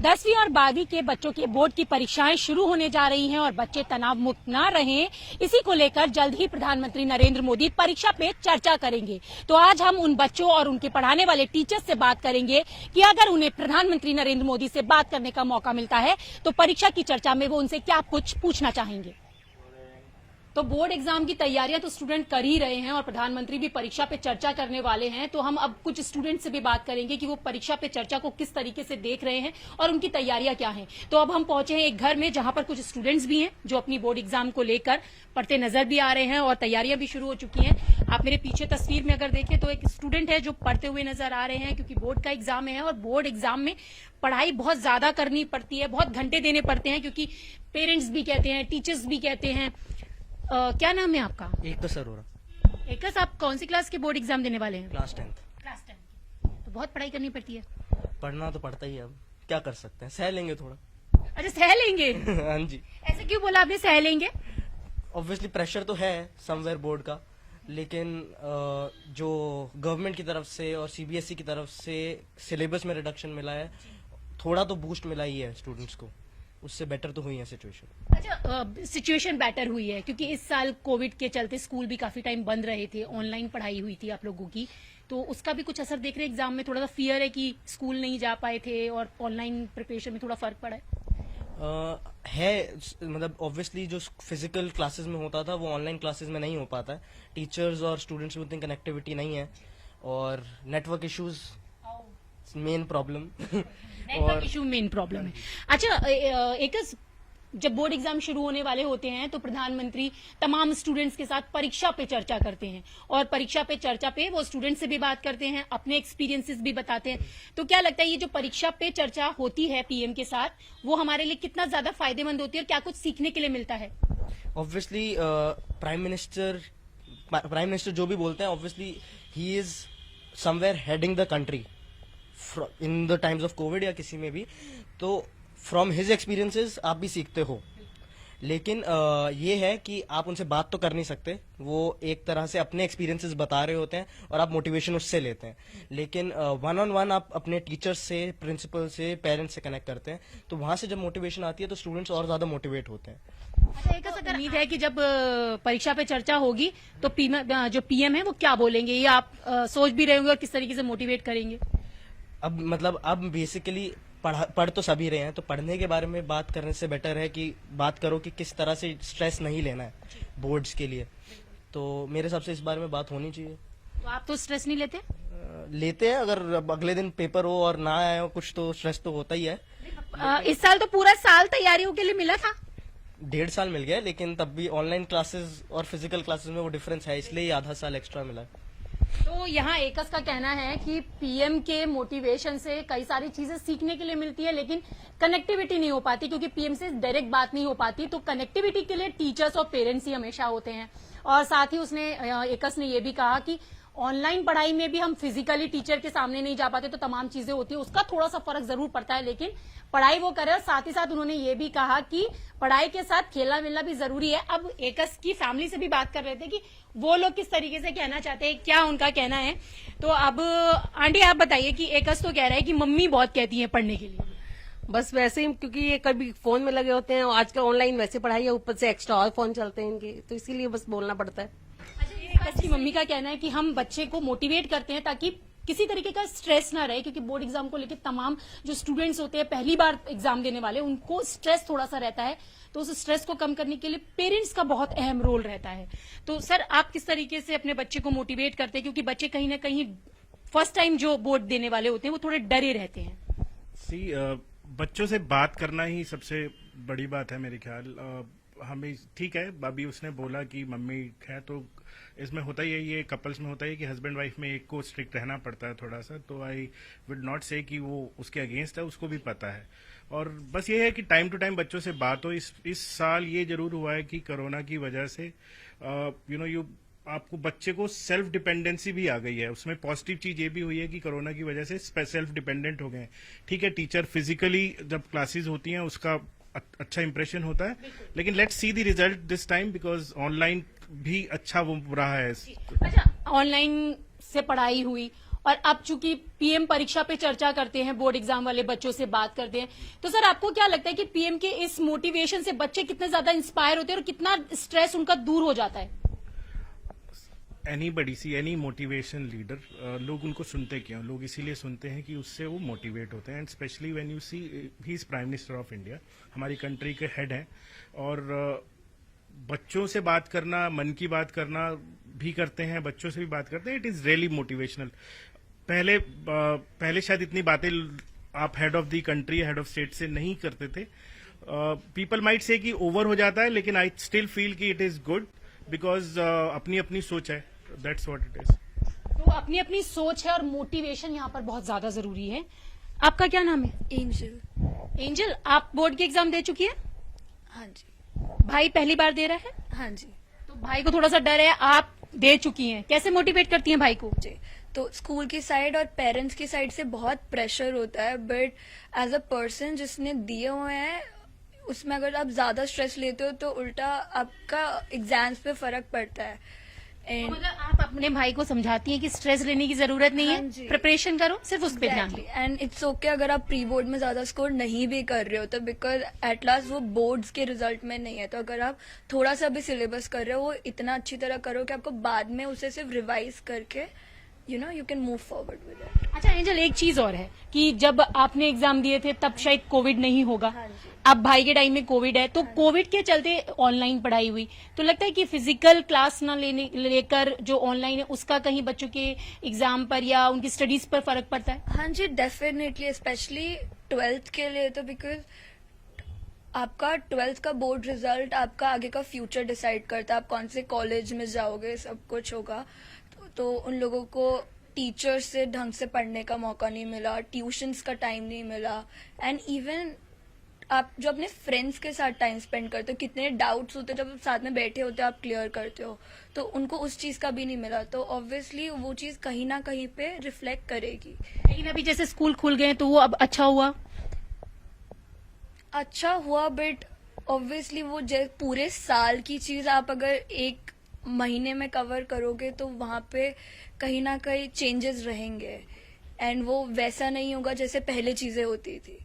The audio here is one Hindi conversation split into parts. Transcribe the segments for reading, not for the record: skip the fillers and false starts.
10वीं और 12वीं के बच्चों के बोर्ड की परीक्षाएं शुरू होने जा रही हैं और बच्चे तनाव मुक्त न रहें, इसी को लेकर जल्द ही प्रधानमंत्री नरेंद्र मोदी परीक्षा पे चर्चा करेंगे। तो आज हम उन बच्चों और उनके पढ़ाने वाले टीचर्स से बात करेंगे कि अगर उन्हें प्रधानमंत्री नरेंद्र मोदी से बात करने का मौका मिलता है तो परीक्षा की चर्चा में वो उनसे क्या कुछ पूछना चाहेंगे। तो बोर्ड एग्जाम की तैयारियां तो स्टूडेंट कर ही रहे हैं और प्रधानमंत्री भी परीक्षा पे चर्चा करने वाले हैं। तो हम अब कुछ स्टूडेंट से भी बात करेंगे कि वो परीक्षा पे चर्चा को किस तरीके से देख रहे हैं और उनकी तैयारियां क्या हैं। तो अब हम पहुंचे हैं एक घर में जहां पर कुछ स्टूडेंट्स भी हैं जो अपनी बोर्ड एग्जाम को लेकर पढ़ते नजर भी आ रहे हैं और तैयारियां भी शुरू हो चुकी हैं। आप मेरे पीछे तस्वीर में अगर देखें तो एक स्टूडेंट है जो पढ़ते हुए नजर आ रहे हैं, क्योंकि बोर्ड का एग्जाम है और बोर्ड एग्जाम में पढ़ाई बहुत ज्यादा करनी पड़ती है, बहुत घंटे देने पड़ते हैं, क्योंकि पेरेंट्स भी कहते हैं, टीचर्स भी कहते हैं। क्या नाम है आपका? एकस अरोरा। एकस, आप कौन सी क्लास के बोर्ड एग्जाम देने वाले हैं? Class 10th। क्लास 10। तो बहुत पढ़ाई करनी पड़ती है। पढ़ना तो पड़ता ही है, अब क्या कर सकते हैं, सह लेंगे थोड़ा। अच्छा, सह लेंगे? हाँ जी। ऐसे क्यों बोला आपने, सह लेंगे? ऑब्वियसली प्रेशर तो है समवेयर बोर्ड का, लेकिन जो गवर्नमेंट की तरफ से और सीबीएसई की तरफ से सिलेबस में रिडक्शन मिला है, थोड़ा तो बूस्ट मिला ही है स्टूडेंट्स को, उससे बेटर तो हुई है सिचुएशन। अच्छा, सिचुएशन बेटर हुई है क्योंकि इस साल कोविड के चलते स्कूल भी काफी टाइम बंद रहे थे, ऑनलाइन पढ़ाई हुई थी आप लोगों की, तो उसका भी कुछ असर देख रहे हैं एग्जाम में? थोड़ा सा फियर है कि स्कूल नहीं जा पाए थे और ऑनलाइन प्रिपरेशन में थोड़ा फर्क पड़ा है। मतलब ऑब्वियसली जो फिजिकल क्लासेस में होता था वो ऑनलाइन क्लासेस में नहीं हो पाता है। टीचर्स और स्टूडेंट्स में उतनी कनेक्टिविटी नहीं है और network issues main problem. Network issue main problem है। अच्छा, एक जब बोर्ड एग्जाम शुरू होने वाले होते हैं तो प्रधानमंत्री तमाम स्टूडेंट्स के साथ परीक्षा पे चर्चा करते हैं और परीक्षा पे चर्चा पे वो स्टूडेंट से भी बात करते हैं, अपने एक्सपीरियंसेस भी बताते हैं। तो क्या लगता है ये जो परीक्षा पे चर्चा होती है पीएम के साथ, वो हमारे लिए कितना ज्यादा फायदेमंद होती है और क्या कुछ सीखने के लिए मिलता है? ऑब्वियसली प्राइम मिनिस्टर जो भी बोलते हैं, obviously he is somewhere heading the country in the times of Covid या किसी में भी, तो फ्रॉम हिज एक्सपीरियंसेस आप भी सीखते हो। लेकिन ये है कि आप उनसे बात तो कर नहीं सकते, वो एक तरह से अपने एक्सपीरियंसेस बता रहे होते हैं और आप मोटिवेशन उससे लेते हैं। लेकिन वन ऑन वन आप अपने टीचर्स से, प्रिंसिपल से, पेरेंट्स से कनेक्ट करते हैं, तो वहां से जब मोटिवेशन आती है तो स्टूडेंट्स और ज्यादा मोटिवेट होते हैं। अच्छा, एक अगर उम्मीद है कि जब परीक्षा पे चर्चा होगी तो जो पीएम है वो क्या बोलेंगे, ये आप सोच भी रहे होंगे और किस तरीके से मोटिवेट करेंगे? अब बेसिकली पढ़ तो सभी रहे हैं, तो पढ़ने के बारे में बात करने से बेटर है कि बात करो कि किस तरह से स्ट्रेस नहीं लेना है बोर्ड्स के लिए। तो मेरे हिसाब से इस बारे में बात होनी चाहिए। तो आप तो स्ट्रेस नहीं लेते? लेते हैं, अगर अगले दिन पेपर हो और ना आए हो कुछ तो स्ट्रेस तो होता ही है। इस साल तो पूरा साल तैयारियों के लिए मिला था। 1.5 साल मिल गया, लेकिन तब भी ऑनलाइन क्लासेस और फिजिकल क्लासेस में वो डिफरेंस है, इसलिए आधा साल एक्स्ट्रा मिला। तो यहाँ एकस का कहना है कि पीएम के मोटिवेशन से कई सारी चीजें सीखने के लिए मिलती है, लेकिन कनेक्टिविटी नहीं हो पाती क्योंकि पीएम से डायरेक्ट बात नहीं हो पाती। तो कनेक्टिविटी के लिए टीचर्स और पेरेंट्स ही हमेशा होते हैं। और साथ ही एकस ने यह भी कहा कि ऑनलाइन पढ़ाई में भी हम फिजिकली टीचर के सामने नहीं जा पाते, तो तमाम चीजें होती है, उसका थोड़ा सा फर्क जरूर पड़ता है, लेकिन पढ़ाई वो करे। और साथ ही साथ उन्होंने ये भी कहा कि पढ़ाई के साथ खेलना मिलना भी जरूरी है। अब एकस की फैमिली से भी बात कर रहे थे कि वो लोग किस तरीके से कहना चाहते हैं, क्या उनका कहना है। तो अब आंटी आप बताइए कि एकस तो कह रहा है कि मम्मी बहुत कहती है पढ़ने के लिए। बस वैसे ही, क्योंकि ये कभी फोन में लगे होते हैं, आजकल ऑनलाइन वैसे पढ़ाई है, ऊपर से एक्स्ट्रा और फोन चलते हैं इनके, तो इसीलिए बस बोलना पड़ता है। एकस की मम्मी का कहना है कि हम बच्चे को मोटिवेट करते हैं ताकि किसी तरीके का स्ट्रेस ना रहे, क्योंकि बोर्ड एग्जाम को लेकर तमाम जो स्टूडेंट्स होते हैं पहली बार एग्जाम देने वाले, उनको स्ट्रेस थोड़ा सा रहता है, तो उस स्ट्रेस को कम करने के लिए पेरेंट्स का बहुत अहम रोल रहता है। तो सर, आप किस तरीके से अपने बच्चे को मोटिवेट करते हैं, क्योंकि बच्चे कहीं ना कहीं फर्स्ट टाइम जो बोर्ड देने वाले होते हैं वो थोड़े डरे रहते हैं? बच्चों से बात करना ही सबसे बड़ी बात है मेरे ख्याल। हमें ठीक है, अभी उसने बोला कि मम्मी है, तो इसमें होता ही है, ये कपल्स में होता है कि हस्बैंड वाइफ में एक को स्ट्रिक्ट रहना पड़ता है थोड़ा सा, तो आई वुड नॉट से कि वो उसके अगेंस्ट है, उसको भी पता है। और बस ये है कि टाइम टू टाइम बच्चों से बात हो। इस साल ये जरूर हुआ है कि कोरोना की वजह से आपको बच्चे को सेल्फ डिपेंडेंसी भी आ गई है। उसमें पॉजिटिव चीज ये भी हुई है कि कोरोना की वजह से सेल्फ डिपेंडेंट हो गए। ठीक है, टीचर फिजिकली जब क्लासेस होती हैं उसका अच्छा इंप्रेशन होता है, लेकिन let's see the result this time, because online भी अच्छा वो रहा है। अच्छा, ऑनलाइन से पढ़ाई हुई और अब चूंकि पीएम परीक्षा पे चर्चा करते हैं, बोर्ड एग्जाम वाले बच्चों से बात करते हैं, तो सर आपको क्या लगता है कि पीएम के इस मोटिवेशन से बच्चे कितने ज्यादा इंस्पायर होते हैं और कितना स्ट्रेस उनका दूर हो जाता है? एनी मोटिवेशन लीडर, लोग उनको सुनते क्यों? लोग इसीलिए सुनते हैं कि उससे वो मोटिवेट होते हैं, and specially when you see he is prime minister of India, हमारी कंट्री के हेड हैं, और बच्चों से बात करना, मन की बात करना भी करते हैं, बच्चों से भी बात करते हैं, इट इज रियली मोटिवेशनल। पहले शायद इतनी बातें आप head of the country, head of state से नहीं करते थे। पीपल माइट से कि ओवर हो जाता है, लेकिन आई स्टिल फील कि इट इज गुड, बिकॉज अपनी अपनी सोच है, दैट्स व्हाट इट इज। तो अपनी अपनी सोच है और मोटिवेशन यहाँ पर बहुत ज्यादा जरूरी है। आपका क्या नाम है? एंजल। एंजल, आप बोर्ड के एग्जाम दे चुकी है? हाँ जी। भाई पहली बार दे रहा है? हाँ जी। तो भाई को थोड़ा सा डर है, आप दे चुकी हैं, कैसे मोटिवेट करती हैं भाई को? जी, तो स्कूल की साइड और पेरेंट्स की साइड से बहुत प्रेशर होता है, बट एज अ पर्सन जिसने दिए हुए हैं, उसमें अगर आप ज्यादा स्ट्रेस लेते हो तो उल्टा आपका एग्जाम्स पे फर्क पड़ता है। तो एंड मतलब आप अपने भाई को समझाती हैं कि स्ट्रेस लेने की जरूरत नहीं हाँ है, जी। प्रिपरेशन करो, सिर्फ उस पर ध्यान दो। एंड इट्स ओके अगर आप प्री बोर्ड में ज्यादा स्कोर नहीं भी कर रहे हो, तो बिकॉज एट लास्ट वो बोर्ड्स के रिजल्ट में नहीं है, तो अगर आप थोड़ा सा भी सिलेबस कर रहे हो, वो इतना अच्छी तरह करो कि आपको बाद में उसे सिर्फ रिवाइज करके you can move forward with it. अच्छा एंजल, एक चीज और है कि जब आपने एग्जाम दिए थे तब शायद कोविड नहीं होगा, हाँ जी। अब भाई के टाइम में कोविड है, तो कोविड के चलते ऑनलाइन पढ़ाई हुई, तो लगता है कि फिजिकल क्लास ना लेकर जो ऑनलाइन है उसका कहीं बच्चों के एग्जाम पर या उनकी स्टडीज पर फर्क पड़ता है? हाँ जी, डेफिनेटली, स्पेशली 12th के लिए, तो बिकॉज आपका 12th का बोर्ड रिजल्ट आपका आगे का फ्यूचर डिसाइड करता है, आप कौन से कॉलेज में जाओगे, सब कुछ होगा। तो उन लोगों को टीचर्स से ढंग से पढ़ने का मौका नहीं मिला, ट्यूशन्स का टाइम नहीं मिला, एंड इवन आप जो अपने फ्रेंड्स के साथ टाइम स्पेंड करते हो, कितने डाउट्स होते हो जब साथ में बैठे होते हो, आप क्लियर करते हो, तो उनको उस चीज का भी नहीं मिला, तो ऑब्वियसली वो चीज कहीं ना कहीं पे रिफ्लेक्ट करेगी। लेकिन अभी जैसे स्कूल खुल गए तो वो अब अच्छा हुआ? अच्छा हुआ, बट ऑब्वियसली वो पूरे साल की चीज आप अगर एक महीने में कवर करोगे तो वहां पे कहीं ना कहीं चेंजेस रहेंगे, एंड वो वैसा नहीं होगा जैसे पहले चीजें होती थी।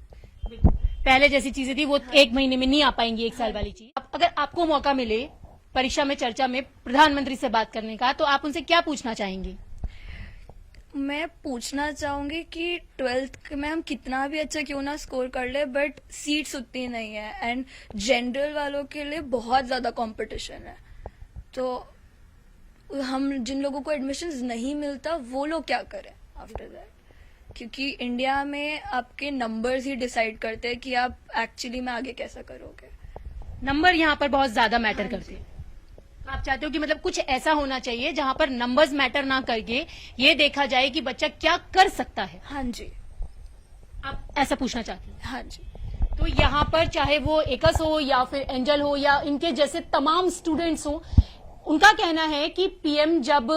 पहले जैसी चीजें थी वो एक महीने में नहीं आ पाएंगी, एक साल वाली चीज। अब अगर आपको मौका मिले परीक्षा में चर्चा में प्रधानमंत्री से बात करने का, तो आप उनसे क्या पूछना चाहेंगी? मैं पूछना चाहूंगी कि 12th में हम कितना भी अच्छा क्यों ना स्कोर कर ले, बट सीट्स उतनी नहीं है, एंड जनरल वालों के लिए बहुत ज्यादा कंपटीशन है, तो हम जिन लोगों को एडमिशन्स नहीं मिलता वो लोग क्या करें आफ्टर दैट, क्योंकि इंडिया में आपके नंबर्स ही डिसाइड करते हैं कि आप एक्चुअली में आगे कैसा करोगे। नंबर यहाँ पर बहुत ज्यादा मैटर करते हैं। आप चाहते हो कि मतलब कुछ ऐसा होना चाहिए जहां पर नंबर्स मैटर ना करके ये देखा जाए कि बच्चा क्या कर सकता है। हाँ जी। आप ऐसा पूछना चाहते हैं? हाँ जी। तो यहाँ पर चाहे वो एकस हो या फिर एंजल हो या इनके जैसे तमाम स्टूडेंट्स हो, उनका कहना है कि पीएम जब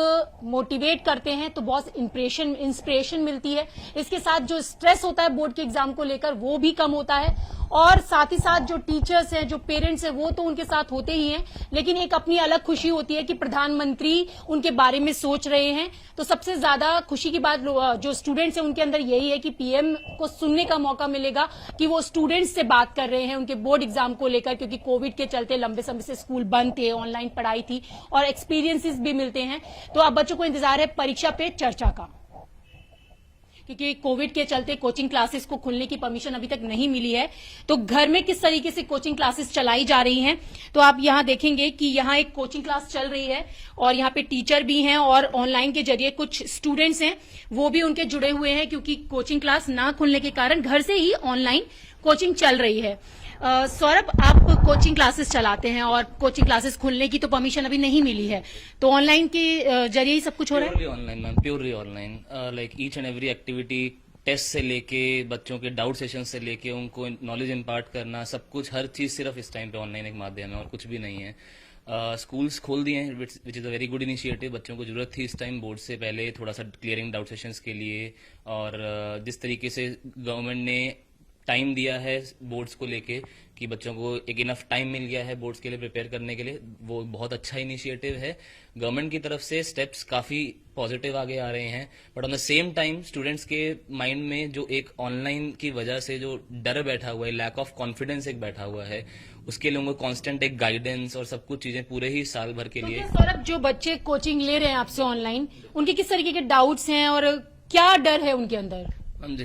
मोटिवेट करते हैं तो बहुत इंस्पिरेशन मिलती है। इसके साथ जो स्ट्रेस होता है बोर्ड के एग्जाम को लेकर वो भी कम होता है, और साथ ही साथ जो टीचर्स हैं, जो पेरेंट्स हैं, वो तो उनके साथ होते ही हैं, लेकिन एक अपनी अलग खुशी होती है कि प्रधानमंत्री उनके बारे में सोच रहे हैं। तो सबसे ज्यादा खुशी की बात जो स्टूडेंट्स हैं उनके अंदर यही है कि पीएम को सुनने का मौका मिलेगा कि वो स्टूडेंट्स से बात कर रहे हैं उनके बोर्ड एग्जाम को लेकर, क्योंकि कोविड के चलते लंबे समय से स्कूल बंद थे, ऑनलाइन पढ़ाई थी, और एक्सपीरियंसेस भी मिलते हैं। तो अब बच्चों को इंतजार है परीक्षा पे चर्चा का, क्योंकि कोविड के चलते कोचिंग क्लासेस को खुलने की परमिशन अभी तक नहीं मिली है। तो घर में किस तरीके से कोचिंग क्लासेस चलाई जा रही हैं, तो आप यहां देखेंगे कि यहां एक कोचिंग क्लास चल रही है और यहां पे टीचर भी हैं और ऑनलाइन के जरिए कुछ स्टूडेंट्स हैं वो भी उनके जुड़े हुए हैं, क्योंकि कोचिंग क्लास ना खुलने के कारण घर से ही ऑनलाइन कोचिंग चल रही है। सौरभ, आप कोचिंग क्लासेस चलाते हैं और कोचिंग क्लासेस खुलने की तो परमिशन अभी नहीं मिली है, तो ऑनलाइन के जरिए ही सब कुछ हो रहा है? Purely online ma'am, purely online. Like each and every activity, test से लेके बच्चों के डाउट सेशन से लेके उनको नॉलेज इम्पार्ट करना, सब कुछ, हर चीज सिर्फ इस टाइम पे ऑनलाइन एक माध्यम है और कुछ भी नहीं है। स्कूल्स खोल दिए हैं, which is a very good initiative. बच्चों को जरूरत थी इस टाइम बोर्ड से पहले थोड़ा सा क्लियरिंग डाउट सेशंस के लिए, और जिस तरीके से गवर्नमेंट ने टाइम दिया है बोर्ड्स को लेके कि बच्चों को एक इनफ टाइम मिल गया है बोर्ड्स के लिए प्रिपेयर करने के लिए, वो बहुत अच्छा इनिशिएटिव है। गवर्नमेंट की तरफ से स्टेप्स काफी पॉजिटिव आगे आ रहे हैं, but on the same time students के माइंड में जो एक ऑनलाइन की वजह से जो डर बैठा हुआ है, लैक ऑफ कॉन्फिडेंस एक बैठा हुआ है, उसके लिए उनको कांस्टेंट एक गाइडेंस और सब कुछ चीजें पूरे ही साल भर के तो लिए। क्या सौरभ, जो बच्चे कोचिंग ले रहे हैं आपसे ऑनलाइन, उनके किस तरीके के डाउट्स हैं और क्या डर है उनके अंदर?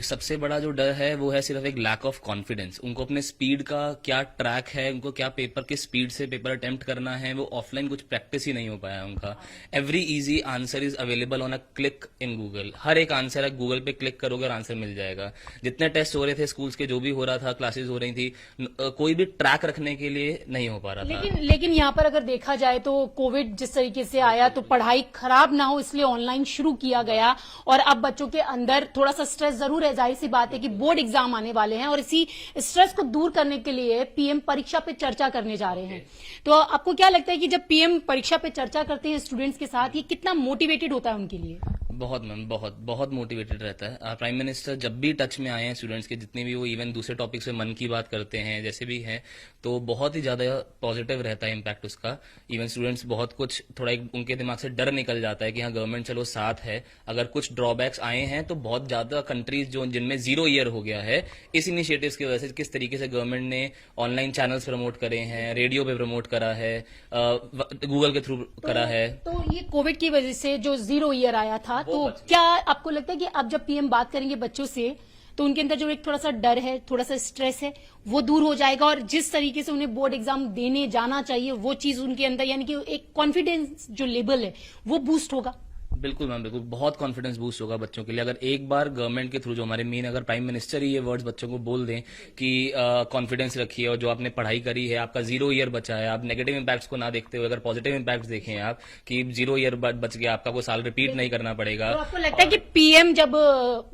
सबसे बड़ा जो डर है वो है सिर्फ एक लैक ऑफ कॉन्फिडेंस। उनको अपने स्पीड का क्या ट्रैक है, उनको क्या पेपर किस स्पीड से पेपर अटेम्प्ट करना है, वो ऑफलाइन कुछ प्रैक्टिस ही नहीं हो पाया उनका। Every easy answer is available on a click in Google. हर एक आंसर है गूगल पे क्लिक करोगे और आंसर मिल जाएगा। जितने टेस्ट हो रहे थे स्कूल्स के, जो भी हो रहा था, क्लासेस हो रही थी, कोई भी ट्रैक रखने के लिए नहीं हो पा रहा था। लेकिन यहाँ पर अगर देखा जाए तो कोविड जिस तरीके से आया तो पढ़ाई खराब ना हो इसलिए ऑनलाइन शुरू किया गया, और अब बच्चों के अंदर थोड़ा सा स्ट्रेस जरूर है। जाहिर सी बात है कि बोर्ड एग्जाम आने वाले हैं और इसी स्ट्रेस को दूर करने के लिए पीएम परीक्षा पे चर्चा करने जा रहे हैं। तो आपको क्या लगता है कि जब पीएम परीक्षा पे चर्चा करते हैं स्टूडेंट्स के साथ, ये कितना मोटिवेटेड होता है उनके लिए? बहुत मैम, बहुत बहुत मोटिवेटेड रहता है। प्राइम मिनिस्टर जब भी टच में आए हैं स्टूडेंट्स के, जितने भी वो इवन दूसरे टॉपिक से मन की बात करते हैं, जैसे भी हैं, तो बहुत ही ज्यादा पॉजिटिव रहता है इम्पैक्ट उसका। इवन स्टूडेंट्स बहुत कुछ थोड़ा उनके दिमाग से डर निकल जाता है कि हाँ गवर्नमेंट चलो साथ है। अगर कुछ ड्रॉबैक्स आए हैं तो बहुत ज्यादा कंट्रीज जो जिनमें 0 ईयर हो गया है, इस इनिशिएटिव्स की वजह से किस तरीके से गवर्नमेंट ने ऑनलाइन चैनल्स प्रमोट करे हैं, रेडियो पे प्रमोट करा है, गूगल के थ्रू करा है। तो ये कोविड की वजह से जो 0 ईयर आया था, तो क्या आपको लगता है कि अब जब पीएम बात करेंगे बच्चों से तो उनके अंदर जो एक थोड़ा सा डर है, थोड़ा सा स्ट्रेस है, वो दूर हो जाएगा और जिस तरीके से उन्हें बोर्ड एग्जाम देने जाना चाहिए वो चीज उनके अंदर, यानी कि एक कॉन्फिडेंस जो लेवल है वो बूस्ट होगा? बिल्कुल मैम, बिल्कुल बहुत कॉन्फिडेंस बूस्ट होगा बच्चों के लिए। अगर एक बार गवर्नमेंट के थ्रू जो हमारे मेन, अगर प्राइम मिनिस्टर ही ये वर्ड्स बच्चों को बोल दें कि कॉन्फिडेंस रखिए और जो आपने पढ़ाई करी है, आपका 0 ईयर बचा है, आप नेगेटिव इम्पैक्ट्स को ना देखते हुए अगर पॉजिटिव इम्पैक्ट्स देखें आप कि 0 ईयर बच गया, आपका कोई साल रिपीट नहीं करना पड़ेगा। तो आपको लगता है कि पीएम जब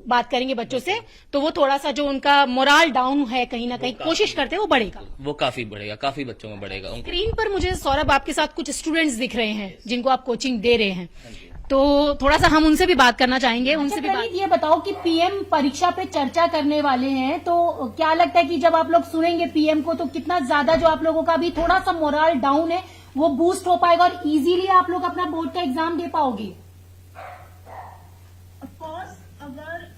बात करेंगे बच्चों से तो वो थोड़ा सा जो उनका मोरल डाउन है कहीं ना कहीं कोशिश करते हैं वो बढ़ेगा? वो काफी बढ़ेगा, काफी बच्चों में बढ़ेगा। स्क्रीन पर मुझे सौरभ आपके साथ कुछ स्टूडेंट्स दिख रहे हैं जिनको आप कोचिंग दे रहे हैं, तो थोड़ा सा हम उनसे भी बात करना चाहेंगे। उनसे भी बात, ये बताओ कि पीएम परीक्षा पे चर्चा करने वाले हैं, तो क्या लगता है कि जब आप लोग सुनेंगे पीएम को तो कितना ज्यादा जो आप लोगों का भी थोड़ा सा मोरल डाउन है वो बूस्ट हो पाएगा और इजीली आप लोग अपना बोर्ड का एग्जाम दे पाओगे? ऑफकोर्स, अगर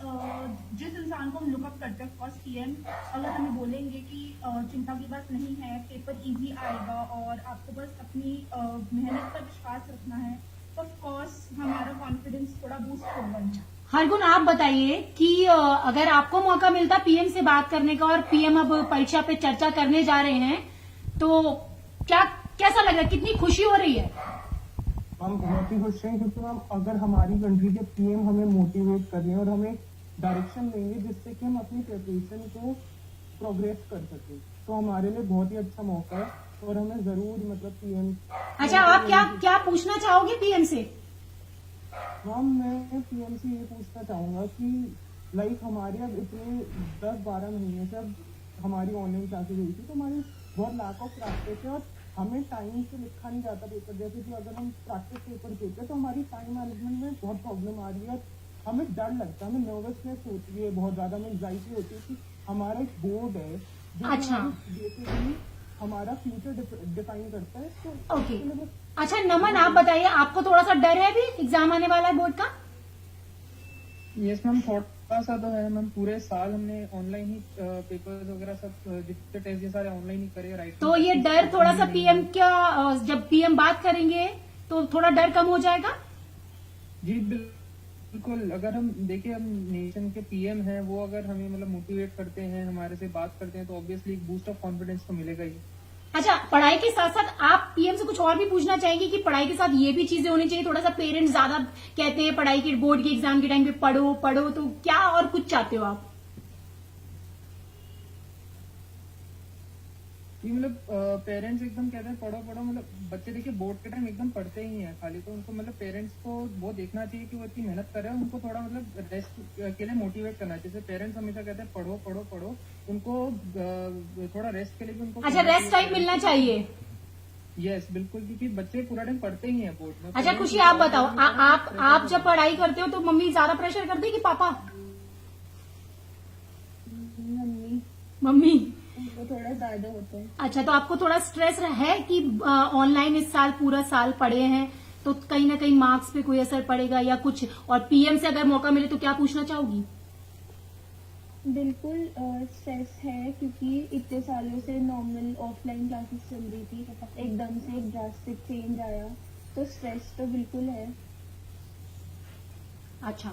जिस इंसान को हम लुकअप करते हैं, ऑफकोर्स पीएम अगर हमें बोलेंगे कि चिंता की बात नहीं है, पेपर इजी आएगा और आपको बस अपनी मेहनत पर विश्वास रखना है, तो ऑफकोर्स हमारा कॉन्फिडेंस थोड़ा बूस्ट होगा। हरगुन, आप बताइए कि अगर आपको मौका मिलता पीएम से बात करने का और पीएम अब परीक्षा पे चर्चा करने जा रहे हैं तो क्या कैसा लग रहा है, कितनी खुशी हो रही है? हम बहुत ही खुश हैं क्योंकि हम अगर हमारी कंट्री के पीएम हमें मोटिवेट कर रहे हैं और हमें डायरेक्शन देंगे जिससे कि हम अपनी प्रिपरेशन को प्रोग्रेस कर सकें, तो हमारे लिए बहुत ही अच्छा मौका है और हमें जरूर मतलब पीएम। अच्छा, आप क्या पूछना चाहोगे पीएम से? मैं पीएम से ये पूछना चाहूंगा कि लाइक हमारे अब इतने 10-12 महीने से अब हमारी ऑनलाइन क्लासेज हुई थी तो हमारी बहुत लैक ऑफ प्रैक्टिस है और हमें टाइम से लिखा नहीं जाता पेपर। जैसे कि अगर हम प्रैक्टिस पेपर देते हैं तो हमारी टाइम मैनेजमेंट में बहुत प्रॉब्लम आ रही है, हमें डर लगता है, हमें नर्वसनेस होती है, बहुत ज्यादा हमें एंग्जाइटी होती है कि हमारा एक बोर्ड है जो अच्छा, बेसिकली हमारा फ्यूचर डिफाइन करता है। तो ओके, अच्छा नमन, आप बताइए, आपको थोड़ा सा डर है भी एग्जाम आने वाला है बोर्ड का? यस मैम, थोड़ा सा तो है मैम। पूरे साल हमने ऑनलाइन ही पेपर्स वगैरह सब जितने टेस्ट ये सारे ऑनलाइन ही करे, राइट? तो ये डर थोड़ा सा पीएम क्या, जब पीएम बात करेंगे तो थोड़ा डर कम हो जाएगा? जी बिल्कुल। अगर हम देखें, हम नेशन के पीएम हैं, वो अगर हमें मतलब मोटिवेट करते हैं, हमारे से बात करते हैं, तो ऑब्वियसली एक बूस्ट ऑफ कॉन्फिडेंस तो मिलेगा ही। अच्छा, पढ़ाई के साथ साथ आप पीएम से कुछ और भी पूछना चाहेंगे कि पढ़ाई के साथ ये भी चीजें होनी चाहिए? थोड़ा सा पेरेंट्स ज्यादा कहते हैं पढ़ाई के, बोर्ड के एग्जाम के टाइम पे पढ़ो पढ़ो, तो क्या और कुछ चाहते हो आप? मतलब पेरेंट्स एकदम कहते हैं पढ़ो पढ़ो, मतलब बच्चे देखिए बोर्ड के टाइम एकदम पढ़ते ही हैं खाली, तो उनको मतलब पेरेंट्स को वो देखना चाहिए कि वो इतनी मेहनत कर रहे हैं, उनको थोड़ा मतलब रेस्ट के लिए मोटिवेट करना चाहिए। जैसे पेरेंट्स हमेशा कहते हैं पढ़ो पढ़ो पढ़ो, उनको थोड़ा रेस्ट के लिए भी उनको, अच्छा, रेस्ट टाइम मिलना चाहिए। यस बिल्कुल, क्योंकि बच्चे पूरा टाइम पढ़ते ही हैं बोर्ड में। अच्छा खुशी, आप बताओ, आप जब पढ़ाई करते हो तो मम्मी ज्यादा प्रेशर करती है कि पापा? मम्मी मम्मी उनको थोड़ा ज्यादा होता है। अच्छा, तो आपको थोड़ा स्ट्रेस है कि ऑनलाइन इस साल पूरा साल पढ़े हैं तो कहीं ना कहीं मार्क्स पे कोई असर पड़ेगा या कुछ, और पीएम से अगर मौका मिले तो क्या पूछना चाहोगी? बिल्कुल स्ट्रेस है, क्योंकि इतने सालों से नॉर्मल ऑफलाइन क्लासेस चल रही थी, एकदम से एक ड्रास्टिक चेंज आया, तो स्ट्रेस तो बिल्कुल है। अच्छा,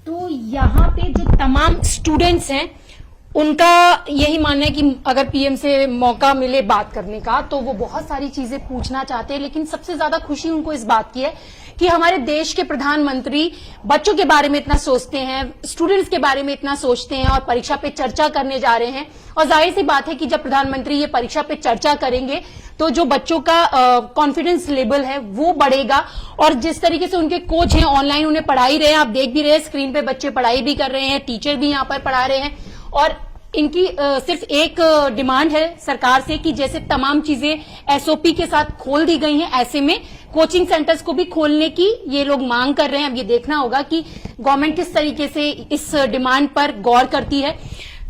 तो यहाँ पे जो तमाम स्टूडेंट्स हैं उनका यही मानना है कि अगर पीएम से मौका मिले बात करने का तो वो बहुत सारी चीजें पूछना चाहते हैं, लेकिन सबसे ज्यादा खुशी उनको इस बात की है कि हमारे देश के प्रधानमंत्री बच्चों के बारे में इतना सोचते हैं, स्टूडेंट्स के बारे में इतना सोचते हैं और परीक्षा पे चर्चा करने जा रहे हैं। और जाहिर सी बात है कि जब प्रधानमंत्री ये परीक्षा पे चर्चा करेंगे तो जो बच्चों का कॉन्फिडेंस लेवल है वो बढ़ेगा। और जिस तरीके से उनके कोच हैं ऑनलाइन उन्हें पढ़ाई रहे हैं, आप देख भी रहे हैं स्क्रीन पे बच्चे पढ़ाई भी कर रहे हैं, टीचर भी यहाँ पर पढ़ा रहे हैं। और इनकी सिर्फ एक डिमांड है सरकार से कि जैसे तमाम चीजें एसओपी के साथ खोल दी गई हैं, ऐसे में कोचिंग सेंटर्स को भी खोलने की ये लोग मांग कर रहे हैं। अब ये देखना होगा कि गवर्नमेंट किस तरीके से इस डिमांड पर गौर करती है।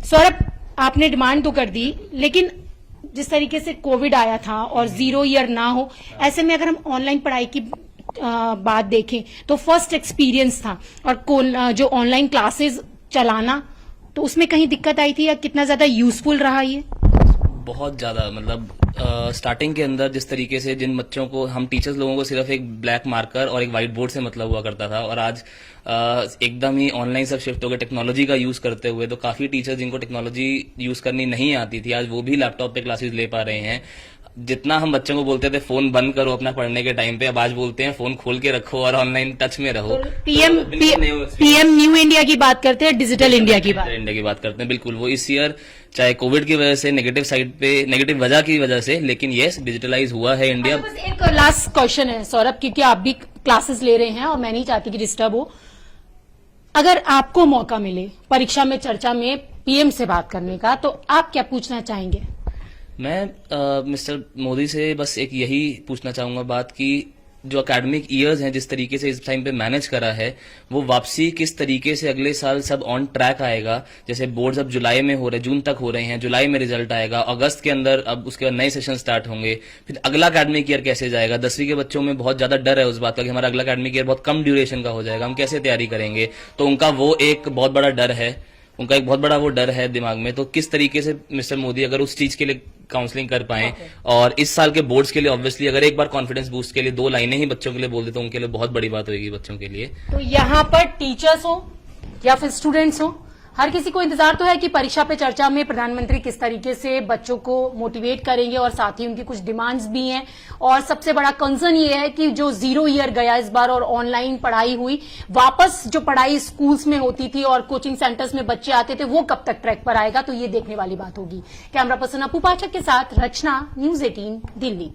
सौरभ, आपने डिमांड तो कर दी, लेकिन जिस तरीके से कोविड आया था और 0 ईयर ना हो, ऐसे में अगर हम ऑनलाइन पढ़ाई की बात देखें तो फर्स्ट एक्सपीरियंस था और जो ऑनलाइन क्लासेस चलाना, तो उसमें कहीं दिक्कत आई थी या कितना ज्यादा यूजफुल रहा ये? बहुत ज्यादा, मतलब स्टार्टिंग के अंदर जिस तरीके से जिन बच्चों को हम टीचर्स लोगों को सिर्फ एक ब्लैक मार्कर और एक व्हाइट बोर्ड से मतलब हुआ करता था, और आज एकदम ही ऑनलाइन सब शिफ्ट हो गए टेक्नोलॉजी का यूज करते हुए, तो काफी टीचर्स जिनको टेक्नोलॉजी यूज करनी नहीं आती थी आज वो भी लैपटॉप पे क्लासेस ले पा रहे हैं। जितना हम बच्चों को बोलते थे फोन बंद करो अपना पढ़ने के टाइम पे, अब आज बोलते हैं फोन खोल के रखो और ऑनलाइन टच में रहो। पीएम न्यू इंडिया की बात करते हैं, डिजिटल इंडिया की बात करते हैं। बिल्कुल, वो इस ईयर चाहे कोविड की वजह से नेगेटिव साइड पे, नेगेटिव वजह की वजह से, लेकिन यस डिजिटलाइज हुआ है इंडिया। बस एक लास्ट क्वेश्चन है सौरभ, क्योंकि आप भी क्लासेस ले रहे हैं और मैं नहीं चाहती कि डिस्टर्ब हो। अगर आपको मौका मिले परीक्षा में चर्चा में पीएम से बात करने का, तो आप क्या पूछना चाहेंगे? मैं मिस्टर मोदी से बस एक यही पूछना चाहूंगा बात कि जो एकेडमिक ईयर्स हैं जिस तरीके से इस टाइम पे मैनेज करा है, वो वापसी किस तरीके से अगले साल सब ऑन ट्रैक आएगा। जैसे बोर्ड्स अब जुलाई में हो रहे, जून तक हो रहे हैं, जुलाई में रिजल्ट आएगा, अगस्त के अंदर अब उसके बाद नए सेशन स्टार्ट होंगे, फिर अगला एकेडमिक ईयर कैसे जाएगा। 10वीं के बच्चों में बहुत ज्यादा डर है उस बात का कि हमारा अगला एकेडमिक ईयर बहुत कम ड्यूरेशन का हो जाएगा, हम कैसे तैयारी करेंगे। तो उनका वो एक बहुत बड़ा डर है, उनका एक बहुत बड़ा वो डर है दिमाग में। तो किस तरीके से मिस्टर मोदी अगर उस चीज के लिए काउंसलिंग कर पाए और इस साल के बोर्ड्स के लिए ऑब्वियसली अगर एक बार कॉन्फिडेंस बूस्ट के लिए 2 लाइनें ही बच्चों के लिए बोल दे तो उनके लिए बहुत बड़ी बात होगी बच्चों के लिए। तो यहाँ पर टीचर्स हो या फिर स्टूडेंट्स हो, हर किसी को इंतजार तो है कि परीक्षा पे चर्चा में प्रधानमंत्री किस तरीके से बच्चों को मोटिवेट करेंगे, और साथ ही उनकी कुछ डिमांड्स भी हैं। और सबसे बड़ा कंसर्न ये है कि जो 0 ईयर गया इस बार और ऑनलाइन पढ़ाई हुई, वापस जो पढ़ाई स्कूल्स में होती थी और कोचिंग सेंटर्स में बच्चे आते थे वो कब तक ट्रैक पर आएगा, तो ये देखने वाली बात होगी। कैमरा पर्सन अपू पाठक के साथ रचना, न्यूज 18 दिल्ली।